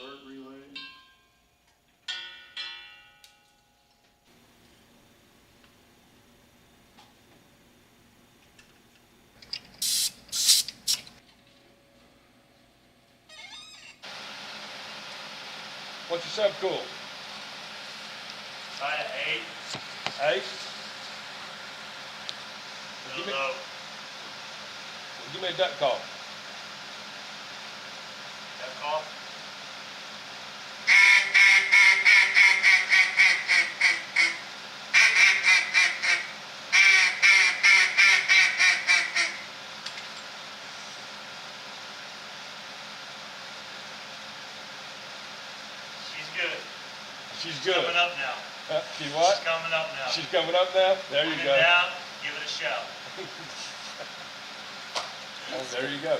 start relay. What's your subcool? Try to 8. 8? Don't know. Give me a duck call. That call? She's good. She's good. Coming up now. She's what? She's coming up now. She's coming up now? There you Bring go. it down, give it a shout. There you go.